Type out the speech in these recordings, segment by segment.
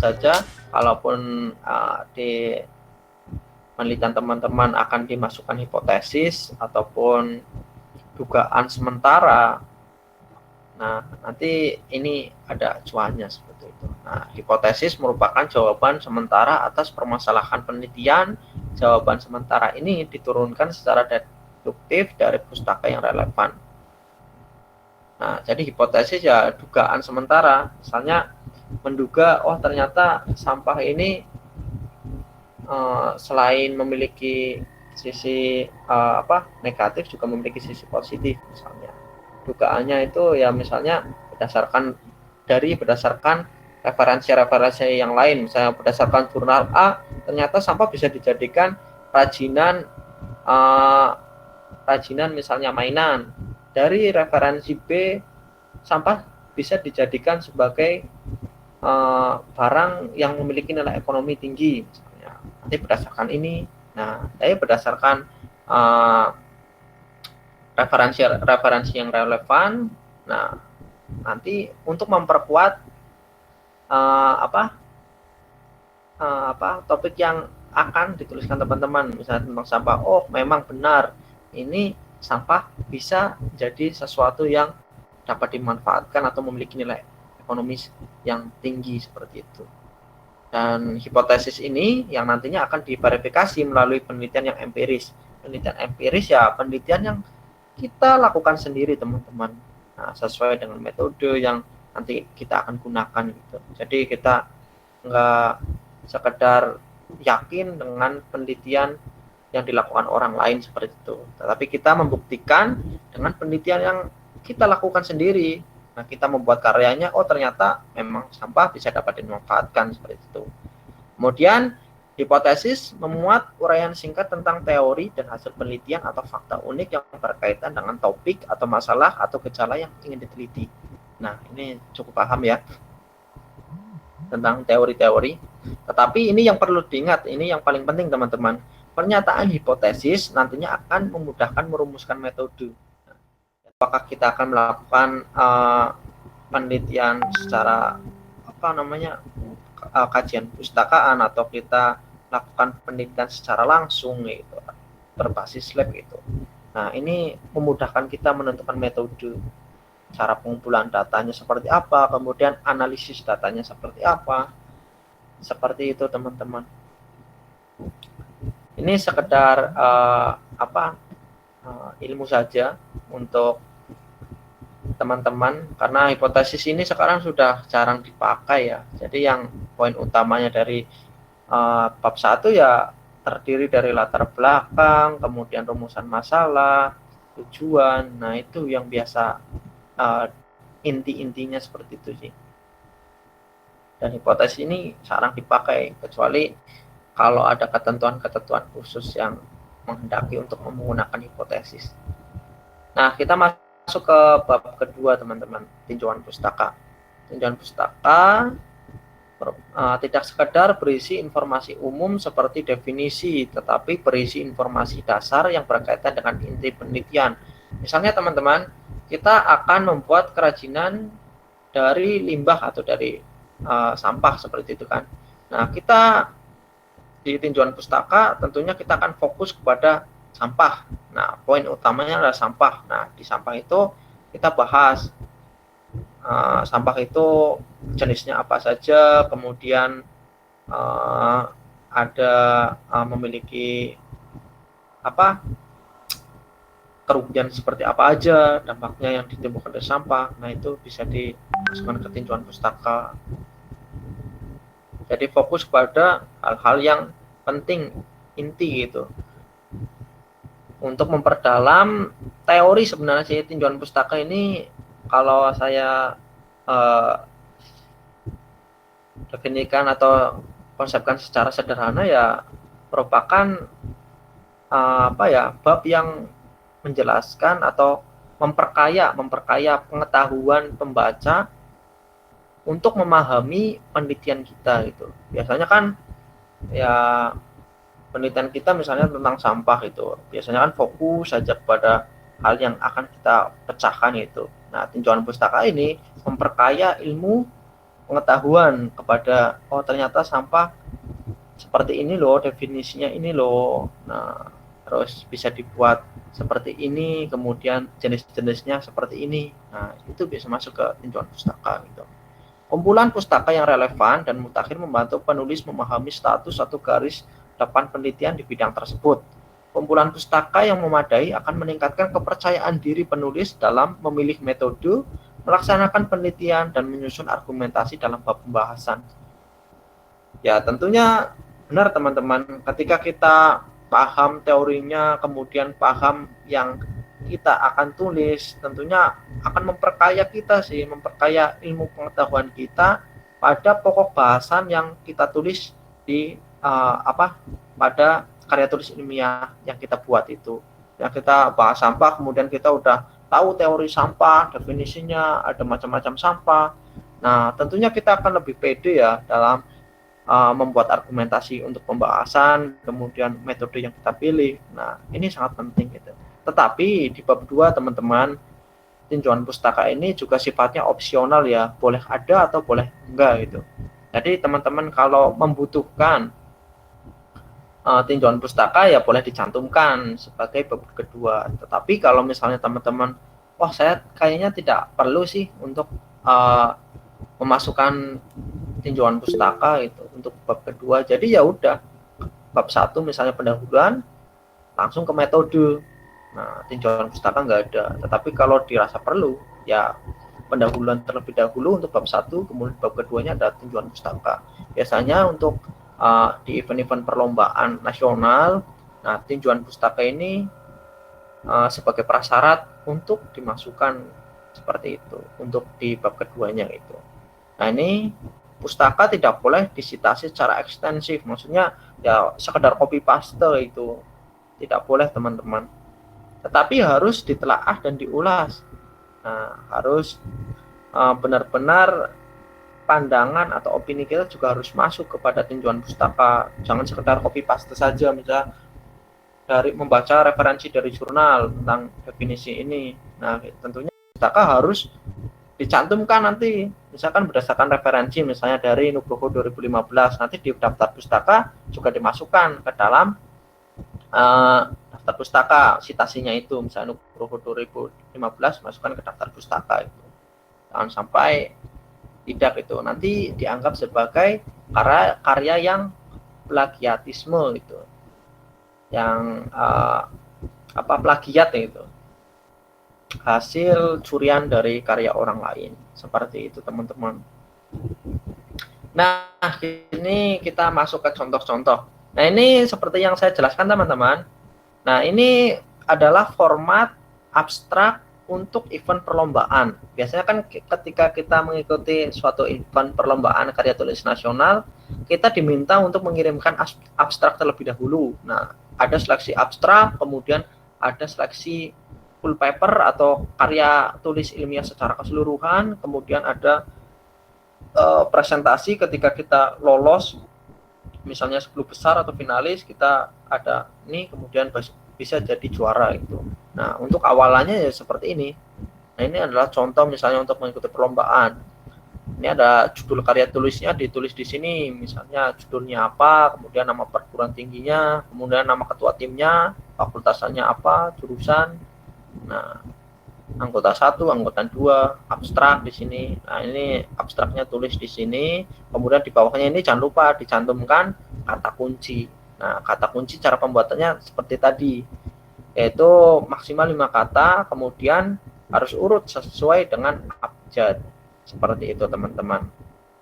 saja, kalaupun di penelitian teman-teman akan dimasukkan hipotesis ataupun dugaan sementara, nah nanti ini ada acuannya seperti itu. Nah, hipotesis merupakan jawaban sementara atas permasalahan penelitian. Jawaban sementara ini diturunkan secara deduktif dari pustaka yang relevan. Nah, jadi hipotesis ya dugaan sementara. Misalnya menduga, oh ternyata sampah ini selain memiliki sisi negatif juga memiliki sisi positif. Misalnya dugaannya itu ya misalnya berdasarkan referensi-referensi yang lain. Misalnya berdasarkan jurnal A, ternyata sampah bisa dijadikan rajinan misalnya mainan. Dari referensi B, sampah bisa dijadikan sebagai barang yang memiliki nilai ekonomi tinggi. Misalnya nanti berdasarkan ini, nah saya berdasarkan referensi yang relevan. Nah, nanti untuk memperkuat topik yang akan dituliskan teman-teman, misalnya tentang sampah, oh memang benar ini sampah bisa jadi sesuatu yang dapat dimanfaatkan atau memiliki nilai ekonomis yang tinggi seperti itu. Dan hipotesis ini yang nantinya akan diverifikasi melalui penelitian yang empiris. Penelitian empiris ya penelitian yang kita lakukan sendiri teman-teman. Nah, sesuai dengan metode yang nanti kita akan gunakan gitu. Jadi kita nggak sekedar yakin dengan penelitian yang dilakukan orang lain seperti itu, tetapi kita membuktikan dengan penelitian yang kita lakukan sendiri. Nah, kita membuat karyanya, oh ternyata memang sampah bisa dapat dimanfaatkan seperti itu. Kemudian hipotesis memuat uraian singkat tentang teori dan hasil penelitian atau fakta unik yang berkaitan dengan topik atau masalah atau gejala yang ingin diteliti. Nah, ini cukup paham ya tentang teori-teori. Tetapi ini yang perlu diingat, ini yang paling penting teman-teman. Pernyataan hipotesis nantinya akan memudahkan merumuskan metode. Apakah kita akan melakukan penelitian secara kajian pustakaan atau kita lakukan penelitian secara langsung gitu, berbasis lab gitu. Nah, ini memudahkan kita menentukan metode, cara pengumpulan datanya seperti apa, kemudian analisis datanya seperti apa. Seperti itu teman-teman. Ini sekedar ilmu saja untuk teman-teman, karena hipotesis ini sekarang sudah jarang dipakai ya. Jadi yang poin utamanya dari bab 1 ya terdiri dari latar belakang, kemudian rumusan masalah, tujuan. Nah, itu yang biasa inti-intinya seperti itu sih. Dan hipotesis ini jarang dipakai kecuali kalau ada ketentuan-ketentuan khusus yang menghendaki untuk menggunakan hipotesis. Nah, kita masuk ke bab kedua teman-teman, tinjauan pustaka. Tinjauan pustaka tidak sekedar berisi informasi umum seperti definisi, tetapi berisi informasi dasar yang berkaitan dengan inti penelitian. Misalnya teman-teman, kita akan membuat kerajinan dari limbah atau dari sampah seperti itu kan. Nah, kita di tinjauan pustaka tentunya kita akan fokus kepada sampah. Nah, poin utamanya adalah sampah. Nah, di sampah itu kita bahas sampah itu jenisnya apa saja, kemudian ada memiliki kerugian seperti apa aja, dampaknya yang ditimbulkan dari sampah. Nah, itu bisa dimasukkan ke tinjauan pustaka. Jadi fokus pada hal-hal yang penting, inti gitu. Untuk memperdalam teori sebenarnya sih tinjauan pustaka ini, kalau saya definisikan atau konsepkan secara sederhana ya merupakan bab yang menjelaskan atau memperkaya pengetahuan pembaca untuk memahami penelitian kita gitu. Biasanya kan ya penelitian kita misalnya tentang sampah itu biasanya kan fokus saja kepada hal yang akan kita pecahkan itu. Nah, tinjauan pustaka ini memperkaya ilmu pengetahuan kepada, oh ternyata sampah seperti ini loh, definisinya ini loh. Nah, terus bisa dibuat seperti ini, kemudian jenis-jenisnya seperti ini. Nah, itu bisa masuk ke tinjauan pustaka gitu. Kumpulan pustaka yang relevan dan mutakhir membantu penulis memahami status atau garis depan penelitian di bidang tersebut. Kumpulan pustaka yang memadai akan meningkatkan kepercayaan diri penulis dalam memilih metode, melaksanakan penelitian, dan menyusun argumentasi dalam bab pembahasan. Ya, tentunya benar teman-teman, ketika kita paham teorinya, kemudian paham yang kita akan tulis, tentunya akan memperkaya kita sih, memperkaya ilmu pengetahuan kita pada pokok bahasan yang kita tulis di pada karya tulis ilmiah yang kita buat itu. Yang kita bahas sampah, kemudian kita udah tahu teori sampah, definisinya, ada macam-macam sampah. Nah, tentunya kita akan lebih pede ya dalam membuat argumentasi untuk pembahasan, kemudian metode yang kita pilih. Nah, ini sangat penting gitu. Tetapi di bab 2 teman-teman, tinjauan pustaka ini juga sifatnya opsional ya, boleh ada atau boleh enggak gitu. Jadi teman-teman kalau membutuhkan tinjauan pustaka ya boleh dicantumkan sebagai bab kedua. Tetapi kalau misalnya teman-teman, wah saya kayaknya tidak perlu sih untuk memasukkan tinjauan pustaka itu untuk bab kedua, jadi ya udah bab 1 misalnya pendahuluan langsung ke metode. Nah, tinjauan pustaka nggak ada. Tetapi kalau dirasa perlu ya pendahuluan terlebih dahulu untuk bab 1, kemudian bab keduanya ada tinjauan pustaka. Biasanya untuk di event-event perlombaan nasional, nah tinjauan pustaka ini sebagai prasyarat untuk dimasukkan seperti itu untuk di bab keduanya itu. Nah, ini pustaka tidak boleh disitasi secara ekstensif, maksudnya ya sekedar copy paste itu tidak boleh teman-teman, tetapi harus ditelaah dan diulas. Nah, harus benar-benar pandangan atau opini kita juga harus masuk kepada tinjauan pustaka, jangan sekedar copy paste saja, misalnya dari membaca referensi dari jurnal tentang definisi ini. Nah, tentunya pustaka harus dicantumkan nanti, misalkan berdasarkan referensi misalnya dari Nugroho 2015, nanti di daftar pustaka juga dimasukkan ke dalam daftar pustaka citasinya itu, misalnya Nugroho 2015 masukkan ke daftar pustaka itu. Jangan sampai tidak itu nanti dianggap sebagai karya yang plagiatisme itu, yang plagiat itu, hasil curian dari karya orang lain, seperti itu teman-teman. Nah, ini kita masuk ke contoh-contoh. Nah, ini seperti yang saya jelaskan teman-teman. Nah, ini adalah format abstrak untuk event perlombaan. Biasanya kan ketika kita mengikuti suatu event perlombaan karya tulis nasional, kita diminta untuk mengirimkan abstrak terlebih dahulu. Nah, ada seleksi abstrak, kemudian ada seleksi full paper atau karya tulis ilmiah secara keseluruhan, kemudian ada presentasi ketika kita lolos, misalnya 10 besar atau finalis, kita ada ini, kemudian bisa jadi juara itu. Nah, untuk awalannya ya seperti ini. Nah, ini adalah contoh misalnya untuk mengikuti perlombaan. Ini ada judul karya tulisnya ditulis di sini, misalnya judulnya apa, kemudian nama perguruan tingginya, kemudian nama ketua timnya, fakultasannya apa, jurusan. Nah, anggota 1, anggota 2, abstrak di sini. Nah, ini abstraknya tulis di sini. Kemudian di bawahnya ini jangan lupa dicantumkan kata kunci. Nah, kata kunci cara pembuatannya seperti tadi, yaitu maksimal 5 kata, kemudian harus urut sesuai dengan abjad. Seperti itu teman-teman.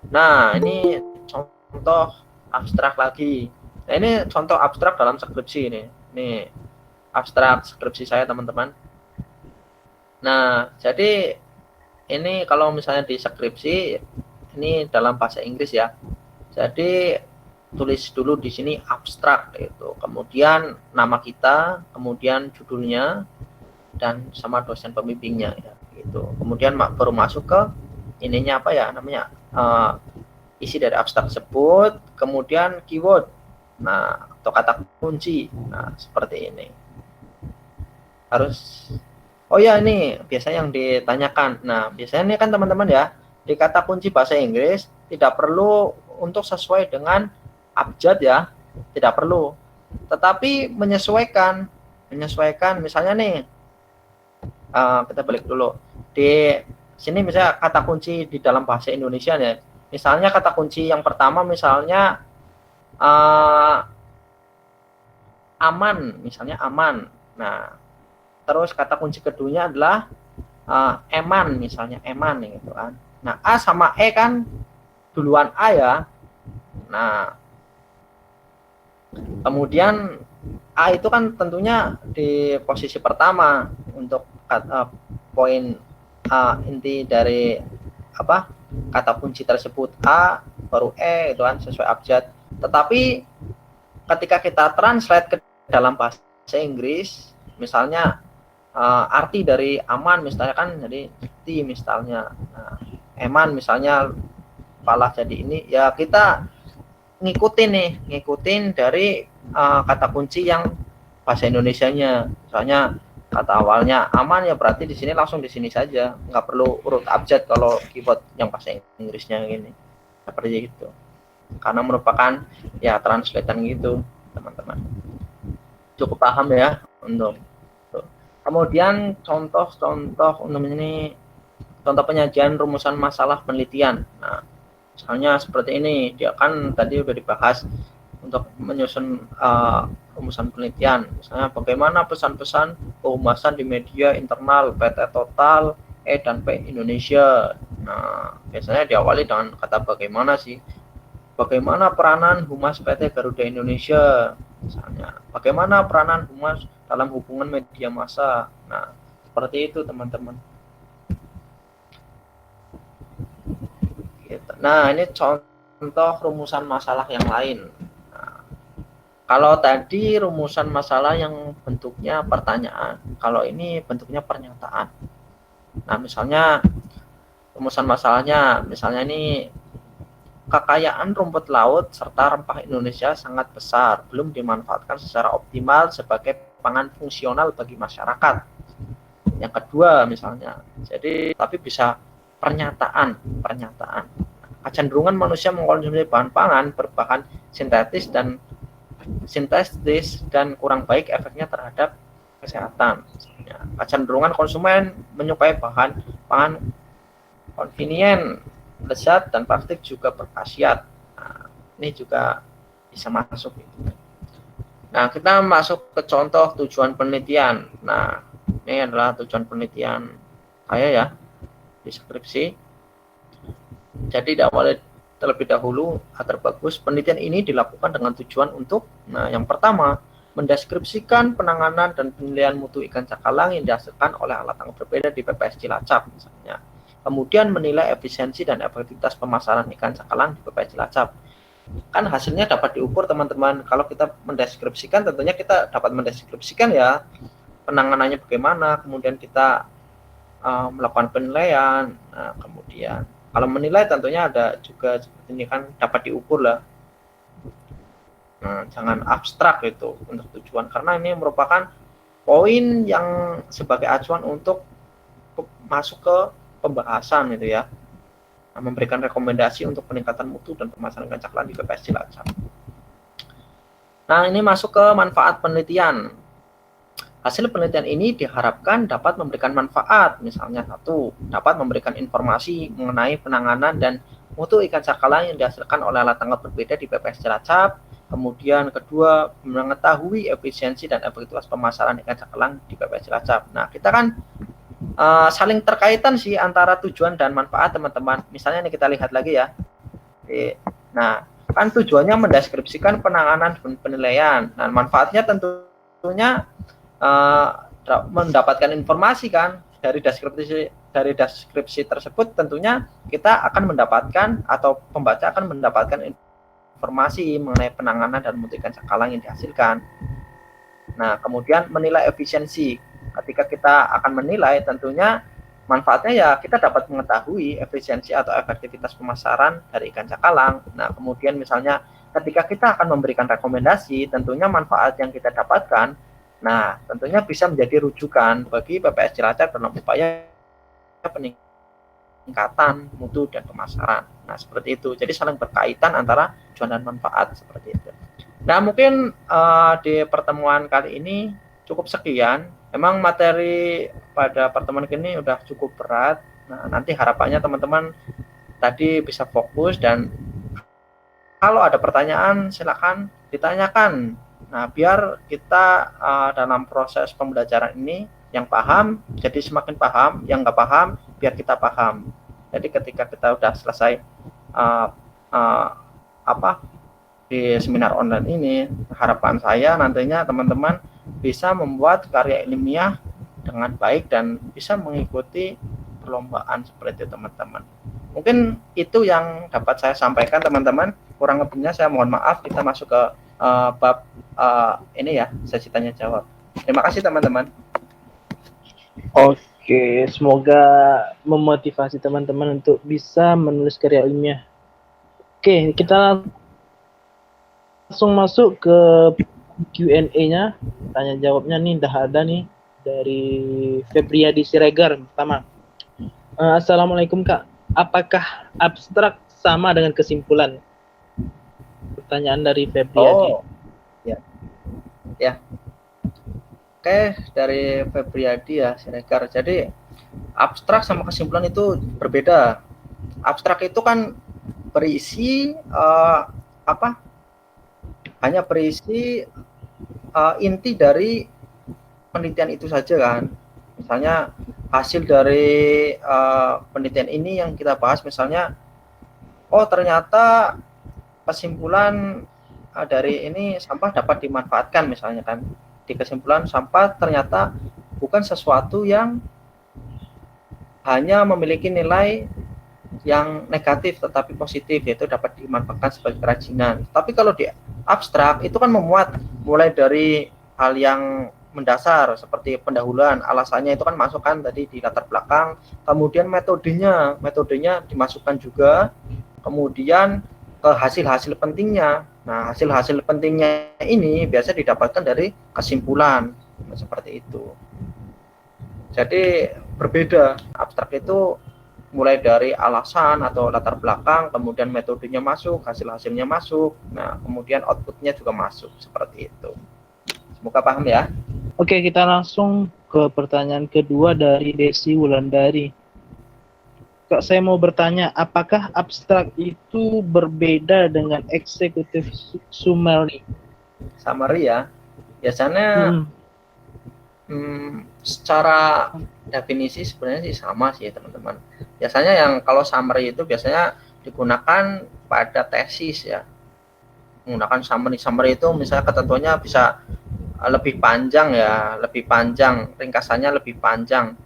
Nah, ini contoh abstrak lagi. Nah, ini contoh abstrak dalam skripsi ini. Ini abstrak skripsi saya teman-teman. Nah, jadi ini kalau misalnya di skripsi ini dalam bahasa Inggris ya. Jadi tulis dulu di sini abstrak itu. Kemudian nama kita, kemudian judulnya dan sama dosen pembimbingnya ya gitu. Kemudian baru masuk ke ininya apa ya namanya? Isi dari abstrak tersebut, kemudian keyword. Nah, atau kata kunci. Nah, seperti ini. Harus oh ya, ini biasanya yang ditanyakan. Nah, biasanya ini kan teman-teman ya, di kata kunci bahasa Inggris tidak perlu untuk sesuai dengan abjad ya, tidak perlu, tetapi menyesuaikan misalnya nih, kita balik dulu di sini, misalnya kata kunci di dalam bahasa Indonesia ya, misalnya kata kunci yang pertama misalnya aman, misalnya aman. Nah, terus kata kunci keduanya adalah eman, misalnya eman gitu kan. Nah, A sama E kan duluan A ya. Nah, kemudian A itu kan tentunya di posisi pertama untuk poin inti dari kata kunci tersebut, A baru E itu kan sesuai abjad. Tetapi ketika kita translate ke dalam bahasa Inggris, misalnya arti dari aman misalnya kan jadi di misalnya, eman misalnya malah jadi ini ya, kita ngikutin dari kata kunci yang bahasa Indonesianya. Misalnya kata awalnya aman ya berarti di sini langsung di sini saja, nggak perlu urut abjad kalau keyboard yang bahasa Inggrisnya gini, seperti itu, karena merupakan ya translatean gitu teman-teman. Cukup paham ya untuk itu. Kemudian contoh untuk ini, contoh penyajian rumusan masalah penelitian. Nah, misalnya seperti ini, dia kan tadi udah dibahas untuk menyusun rumusan penelitian. Misalnya bagaimana pesan-pesan kehumasan di media internal PT Total, E dan P Indonesia. Nah, biasanya diawali dengan kata bagaimana sih. Bagaimana peranan humas PT Garuda Indonesia? Misalnya, bagaimana peranan humas dalam hubungan media massa? Nah, seperti itu teman-teman. Nah, ini contoh rumusan masalah yang lain. Nah, kalau tadi rumusan masalah yang bentuknya pertanyaan, kalau ini bentuknya pernyataan. Nah, misalnya rumusan masalahnya, misalnya ini, kekayaan rumput laut serta rempah Indonesia sangat besar, belum dimanfaatkan secara optimal sebagai pangan fungsional bagi masyarakat. Yang kedua misalnya, jadi tapi bisa pernyataan. Kecenderungan manusia mengkonsumsi bahan pangan berbahan sintetis dan kurang baik efeknya terhadap kesehatan. Misalnya, kecenderungan konsumen menyukai bahan pangan convenient, lezat, dan praktik juga berkhasiat. Nah, ini juga bisa masuk. Nah, kita masuk ke contoh tujuan penelitian. Nah, ini adalah tujuan penelitian saya ya, deskripsi. Jadi diawali terlebih dahulu agar bagus. Penelitian ini dilakukan dengan tujuan untuk, nah, yang pertama, mendeskripsikan penanganan dan penilaian mutu ikan cakalang yang dihasilkan oleh alat tangkap berbeda di PPS Cilacap misalnya. Kemudian menilai efisiensi dan efektivitas pemasaran ikan cakalang di PPS Cilacap. Kan hasilnya dapat diukur teman-teman. Kalau kita mendeskripsikan, tentunya kita dapat mendeskripsikan ya penanganannya bagaimana, kemudian kita melakukan penilaian. Nah, kemudian kalau menilai tentunya ada juga seperti ini kan, dapat diukur lah. Nah, jangan abstrak itu untuk tujuan, karena ini merupakan poin yang sebagai acuan untuk masuk ke pembahasan itu ya. Nah, memberikan rekomendasi untuk peningkatan mutu dan pemasaran ikan cakalang di PPS Cilacap. Nah, ini masuk ke manfaat penelitian. Hasil penelitian ini diharapkan dapat memberikan manfaat, misalnya satu, dapat memberikan informasi mengenai penanganan dan mutu ikan cakalang yang dihasilkan oleh alat tangkap berbeda di PPS Cilacap. Kemudian kedua, mengetahui efisiensi dan efektivitas pemasaran ikan cakalang di PPS Cilacap. Nah, kita kan saling terkaitan sih antara tujuan dan manfaat teman-teman. Misalnya ini kita lihat lagi ya. Nah, kan tujuannya mendeskripsikan penanganan dan penilaian. Nah, manfaatnya tentunya mendapatkan informasi kan dari deskripsi tersebut. Tentunya kita akan mendapatkan atau pembaca akan mendapatkan informasi mengenai penanganan dan mutu ikan cakalang yang dihasilkan. Nah, kemudian menilai efisiensi. Ketika kita akan menilai, tentunya manfaatnya ya kita dapat mengetahui efisiensi atau efektivitas pemasaran dari ikan cakalang. Nah, kemudian misalnya ketika kita akan memberikan rekomendasi, tentunya manfaat yang kita dapatkan, nah, tentunya bisa menjadi rujukan bagi PPS Cilacap dalam upaya peningkatan peningkatan mutu dan pemasaran. Nah, seperti itu. Jadi saling berkaitan antara tujuan dan manfaat seperti itu. Nah, mungkin di pertemuan kali ini cukup sekian. Memang materi pada pertemuan ini udah cukup berat. Nah, nanti harapannya teman-teman tadi bisa fokus, dan kalau ada pertanyaan silakan ditanyakan. Nah, biar kita dalam proses pembelajaran ini yang paham jadi semakin paham, yang nggak paham biar kita paham. Jadi ketika kita udah selesai uh, uh, di seminar online ini, harapan saya nantinya teman-teman bisa membuat karya ilmiah dengan baik dan bisa mengikuti perlombaan seperti itu teman-teman. Mungkin itu yang dapat saya sampaikan teman-teman. Kurang lebihnya saya mohon maaf. Kita masuk ke bab ini ya, sesi tanya jawab. Terima kasih teman-teman. Oke, semoga memotivasi teman-teman untuk bisa menulis karya ilmiah. Oke, kita langsung masuk ke Q&A-nya. Tanya jawabnya nih udah ada nih dari Febriadi Siregar pertama. Assalamualaikum Kak. Apakah abstrak sama dengan kesimpulan? Pertanyaan dari Febriadi. Oh, ya. Oke, dari Febriadi ya Siregar. Jadi abstrak sama kesimpulan itu berbeda. Abstrak itu kan berisi hanya berisi inti dari penelitian itu saja kan. Misalnya hasil dari penelitian ini yang kita bahas, misalnya ternyata kesimpulan dari ini sampah dapat dimanfaatkan misalnya kan. Di kesimpulan sampah ternyata bukan sesuatu yang hanya memiliki nilai yang negatif tetapi positif, yaitu dapat dimanfaatkan sebagai kerajinan. Tapi kalau di abstrak itu kan memuat mulai dari hal yang mendasar seperti pendahuluan, alasannya itu kan masukkan tadi di latar belakang, kemudian metodenya dimasukkan juga, kemudian ke hasil-hasil pentingnya. Nah, hasil-hasil pentingnya ini biasa didapatkan dari kesimpulan seperti itu. Jadi berbeda. Abstrak itu mulai dari alasan atau latar belakang, kemudian metodenya masuk, hasil-hasilnya masuk, nah kemudian outputnya juga masuk, seperti itu. Semoga paham ya. Oke, kita langsung ke pertanyaan kedua dari Desi Wulandari. Kak, saya mau bertanya, apakah abstrak itu berbeda dengan executive summary? Summary ya, biasanya secara definisi sebenarnya sih sama sih teman-teman. Biasanya yang kalau summary itu biasanya digunakan pada tesis ya. Menggunakan summary itu misalnya ketentuannya bisa lebih panjang ya, ringkasannya lebih panjang.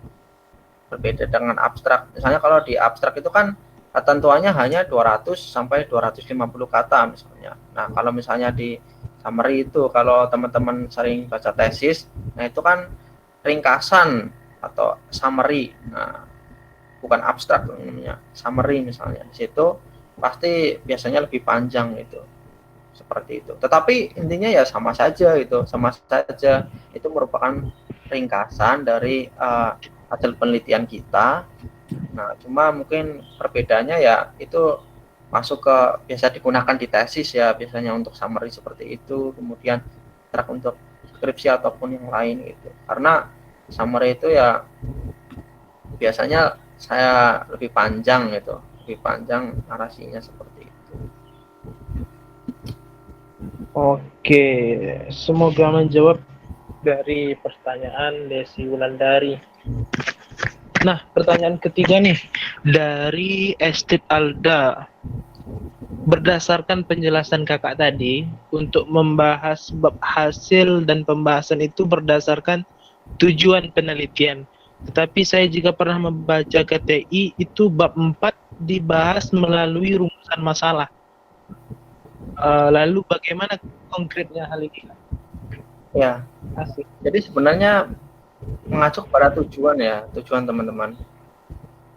Berbeda dengan abstrak. Misalnya kalau di abstrak itu kan ketentuannya hanya 200 sampai 250 kata misalnya. Nah, kalau misalnya di summary itu, kalau teman-teman sering baca tesis, nah itu kan ringkasan atau summary. Nah, bukan abstrak namanya, summary misalnya. Di situ pasti biasanya lebih panjang itu. Seperti itu. Tetapi intinya ya sama saja itu, itu merupakan ringkasan dari hasil penelitian kita. Nah, cuma mungkin perbedaannya ya itu masuk ke biasa digunakan di tesis ya, biasanya untuk summary seperti itu, kemudian untuk skripsi ataupun yang lain gitu. Karena summary itu ya biasanya saya lebih panjang gitu, lebih panjang narasinya seperti itu. Oke, semoga menjawab dari pertanyaan Desi Wulandari. Nah, pertanyaan ketiga nih dari Estit Alda. Berdasarkan penjelasan kakak tadi, untuk membahas bab hasil dan pembahasan itu berdasarkan tujuan penelitian. Tetapi saya juga pernah membaca KTI itu bab 4 dibahas melalui rumusan masalah. Lalu bagaimana konkretnya hal ini? Ya, asik. Jadi sebenarnya mengacu pada tujuan teman-teman.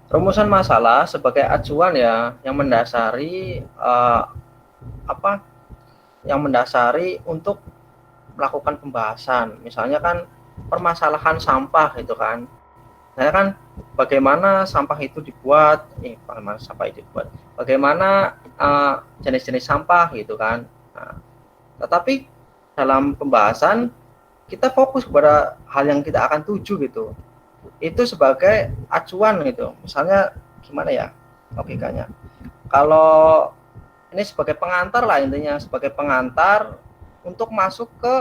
Rumusan masalah sebagai acuan ya, yang mendasari yang mendasari untuk melakukan pembahasan. Misalnya kan permasalahan sampah itu kan. Saya kan bagaimana sampah itu dibuat, bagaimana jenis-jenis sampah gitu kan. Nah, tetapi dalam pembahasan kita fokus kepada hal yang kita akan tuju gitu. Itu sebagai acuan gitu. Misalnya gimana ya logikanya? Kalau ini sebagai pengantar lah intinya, sebagai pengantar untuk masuk ke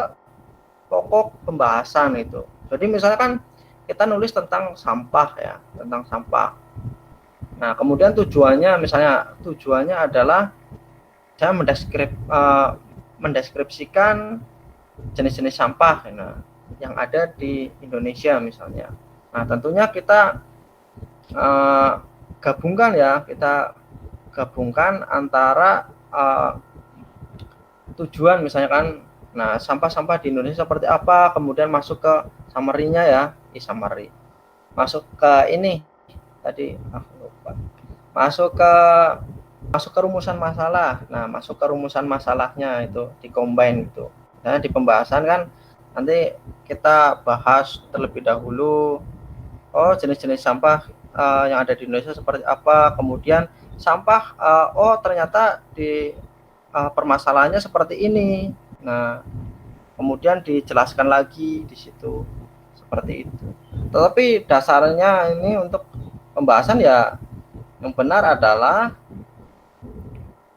pokok pembahasan itu. Jadi misalkan kita nulis tentang sampah ya, tentang sampah. Nah, kemudian tujuannya adalah saya mendeskripsikan jenis-jenis sampah yang ada di Indonesia misalnya. Nah, tentunya kita gabungkan antara tujuan misalnya kan. Nah, sampah-sampah di Indonesia seperti apa, kemudian masuk ke summary-nya ya, summary. Masuk ke ini tadi lupa. Masuk ke rumusan masalah. Nah, masuk ke rumusan masalahnya itu di-combine itu. Nah, di pembahasan kan nanti kita bahas terlebih dahulu jenis-jenis sampah yang ada di Indonesia seperti apa, kemudian sampah ternyata di permasalahannya seperti ini. Nah, kemudian dijelaskan lagi di situ seperti itu. Tetapi dasarnya ini untuk pembahasan ya yang benar adalah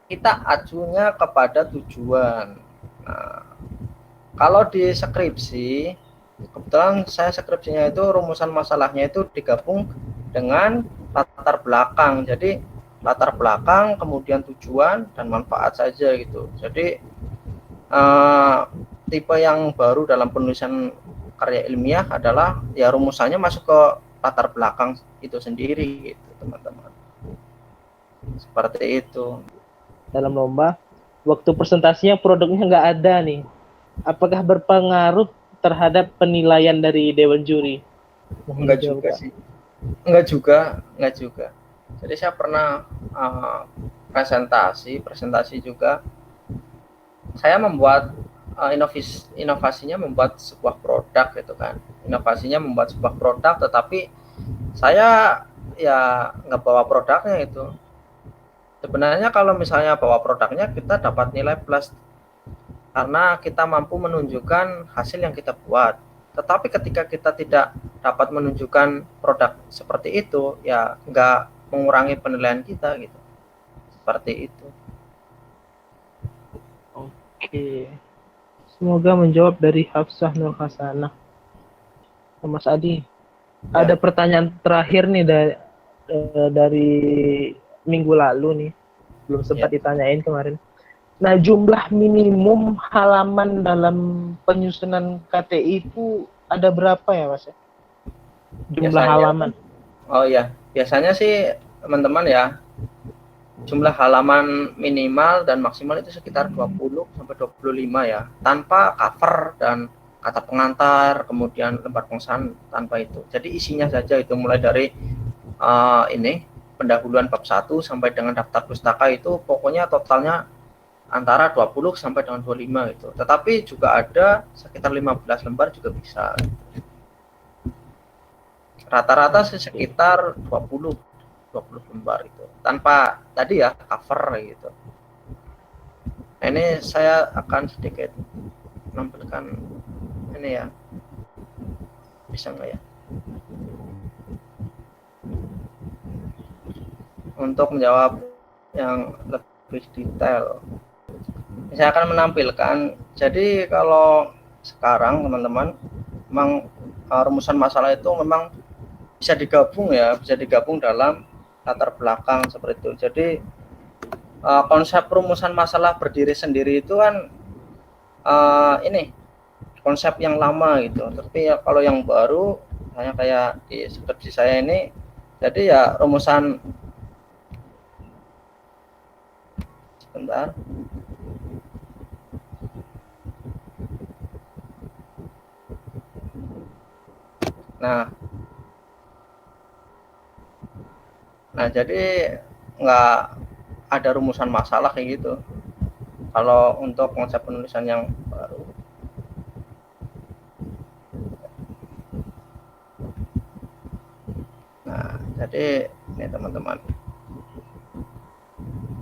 kita acunya kepada tujuan. Nah, kalau di skripsi, kebetulan saya skripsinya itu rumusan masalahnya itu digabung dengan latar belakang. Jadi latar belakang, kemudian tujuan dan manfaat saja gitu. Jadi tipe yang baru dalam penulisan karya ilmiah adalah ya rumusannya masuk ke latar belakang itu sendiri gitu teman-teman. Seperti itu. Dalam lomba, waktu presentasinya produknya nggak ada nih. Apakah berpengaruh terhadap penilaian dari dewan juri? Enggak juga sih. Enggak juga. Jadi saya pernah presentasi juga. Saya membuat inovasinya membuat sebuah produk gitu kan. Inovasinya membuat sebuah produk, tetapi saya ya nggak bawa produknya itu. Sebenarnya kalau misalnya bawa produknya kita dapat nilai plus karena kita mampu menunjukkan hasil yang kita buat. Tetapi ketika kita tidak dapat menunjukkan produk seperti itu, ya nggak mengurangi penilaian kita gitu. Seperti itu. Oke. Semoga menjawab dari Hafsah Nur Hasanah. Mas Adi, Ya. ada pertanyaan terakhir nih dari minggu lalu nih. Belum sempat ditanyain kemarin. Nah, jumlah minimum halaman dalam penyusunan KTI itu ada berapa ya, Mas? Jumlah halaman. Oh ya, biasanya sih teman-teman ya, jumlah halaman minimal dan maksimal itu sekitar 20 sampai 25 ya, tanpa cover dan kata pengantar, kemudian lembar pengesahan tanpa itu. Jadi isinya saja itu mulai dari pendahuluan bab 1 sampai dengan daftar pustaka itu pokoknya totalnya antara 20 sampai dengan 25 itu. Tetapi juga ada sekitar 15 lembar juga bisa. Rata-rata sekitar 20 lembar itu. Tanpa tadi ya cover gitu. Nah, ini saya akan sedikit menampilkan ini ya. Bisa nggak ya? Untuk menjawab yang lebih detail. Saya akan menampilkan. Jadi kalau sekarang teman-teman memang rumusan masalah itu memang bisa digabung dalam latar belakang seperti itu. Jadi konsep rumusan masalah berdiri sendiri itu kan ini konsep yang lama gitu. Tapi ya kalau yang baru, misalnya kayak di skripsi saya ini, jadi ya rumusan sebentar. Nah jadi nggak ada rumusan masalah kayak gitu kalau untuk konsep penulisan yang baru. Nah Jadi ini teman-teman,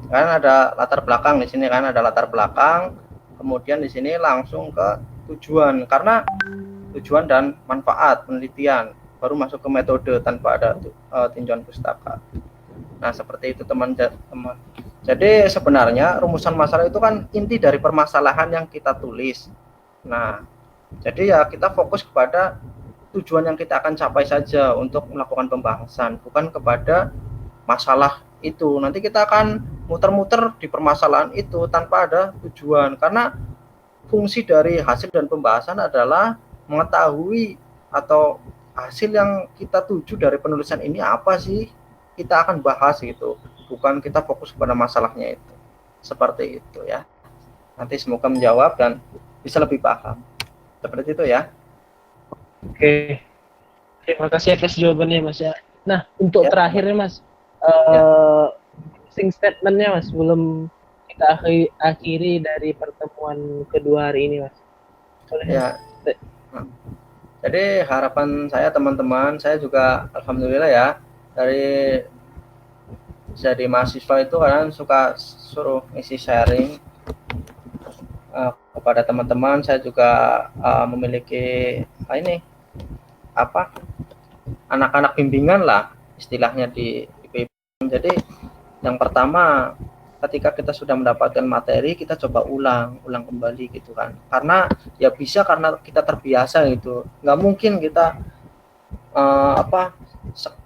kan ada latar belakang di sini, kan ada latar belakang, kemudian di sini langsung ke tujuan, karena tujuan dan manfaat penelitian, baru masuk ke metode tanpa ada tinjauan pustaka. Nah seperti itu teman-teman. Jadi sebenarnya rumusan masalah itu kan inti dari permasalahan yang kita tulis. Nah jadi ya kita fokus kepada tujuan yang kita akan capai saja untuk melakukan pembahasan, bukan kepada masalah itu. Nanti kita akan muter-muter di permasalahan itu tanpa ada tujuan, karena fungsi dari hasil dan pembahasan adalah mengetahui atau hasil yang kita tuju dari penulisan ini apa sih, kita akan bahas gitu, bukan kita fokus pada masalahnya itu. Seperti itu ya. Nanti semoga menjawab dan bisa lebih paham. Seperti itu ya. Oke. Terima kasih atas jawabannya Mas ya. Nah, untuk Ya. terakhir nih Mas, closing statementnya Mas, sebelum kita akhiri dari pertemuan kedua hari ini Mas. Boleh? Ya. Jadi harapan saya teman-teman, saya juga alhamdulillah ya, dari jadi mahasiswa itu kalian suka suruh isi sharing kepada teman-teman. Saya juga memiliki anak-anak bimbingan lah istilahnya di IPB. Jadi yang pertama, ketika kita sudah mendapatkan materi, kita coba ulang kembali gitu kan, karena ya bisa karena kita terbiasa gitu. Nggak mungkin kita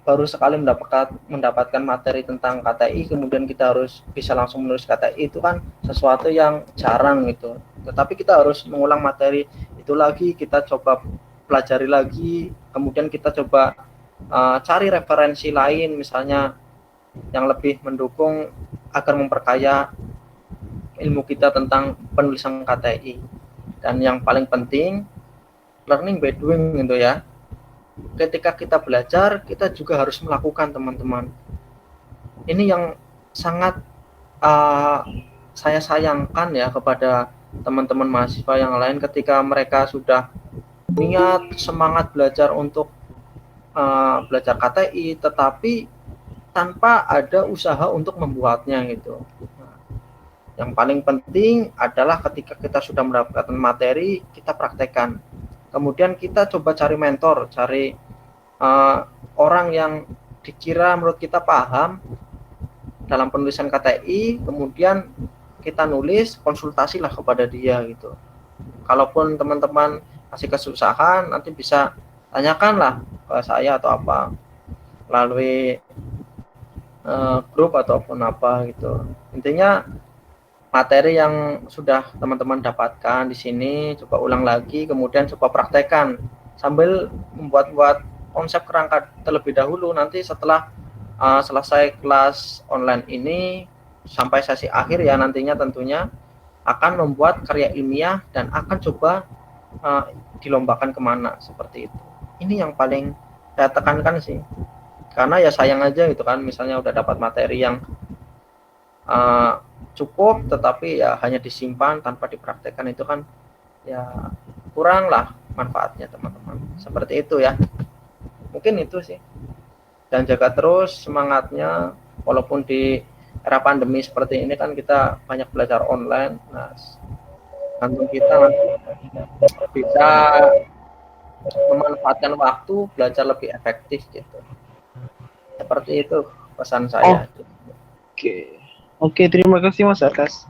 baru sekali mendapatkan materi tentang KTI kemudian kita harus bisa langsung menulis KTI, itu kan sesuatu yang jarang gitu. Tetapi kita harus mengulang materi itu lagi, kita coba pelajari lagi, kemudian kita coba cari referensi lain misalnya yang lebih mendukung agar memperkaya ilmu kita tentang penulisan KTI. Dan yang paling penting, learning by doing gitu ya. Ketika kita belajar, kita juga harus melakukan teman-teman. Ini yang sangat saya sayangkan ya kepada teman-teman mahasiswa yang lain, ketika mereka sudah niat semangat belajar untuk belajar KTI, tetapi tanpa ada usaha untuk membuatnya gitu. Nah, yang paling penting adalah ketika kita sudah mendapatkan materi, kita praktekkan. Kemudian kita coba cari mentor, cari orang yang dikira menurut kita paham dalam penulisan KTI, kemudian kita nulis, konsultasilah kepada dia gitu. Kalaupun teman-teman masih kesusahan, nanti bisa tanyakanlah ke saya atau apa melalui grup ataupun apa gitu. Intinya materi yang sudah teman-teman dapatkan di sini coba ulang lagi, kemudian coba praktekkan sambil membuat konsep kerangka terlebih dahulu. Nanti setelah selesai kelas online ini sampai sesi akhir ya, nantinya tentunya akan membuat karya ilmiah dan akan coba dilombakan kemana, seperti itu. Ini yang paling saya tekankan sih, karena ya sayang aja gitu kan, misalnya udah dapat materi yang cukup tetapi ya hanya disimpan tanpa dipraktekkan, itu kan ya kurang lah manfaatnya teman-teman. Seperti itu ya, mungkin itu sih. Dan jaga terus semangatnya, walaupun di era pandemi seperti ini kan kita banyak belajar online. Nah, gantung kita nanti bisa memanfaatkan waktu belajar lebih efektif gitu. Seperti itu pesan saya. Oke, terima kasih Mas atas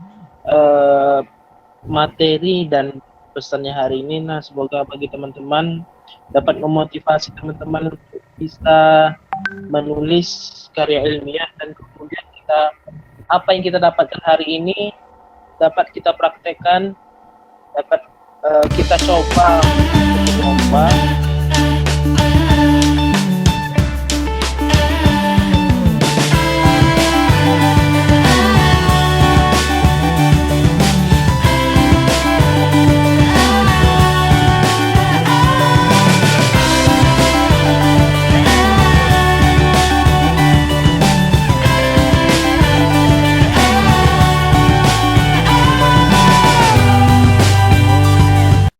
materi dan pesannya hari ini. Nah, semoga bagi teman-teman dapat memotivasi teman-teman untuk bisa menulis karya ilmiah, dan kemudian apa yang kita dapatkan hari ini dapat kita praktekkan, dapat kita coba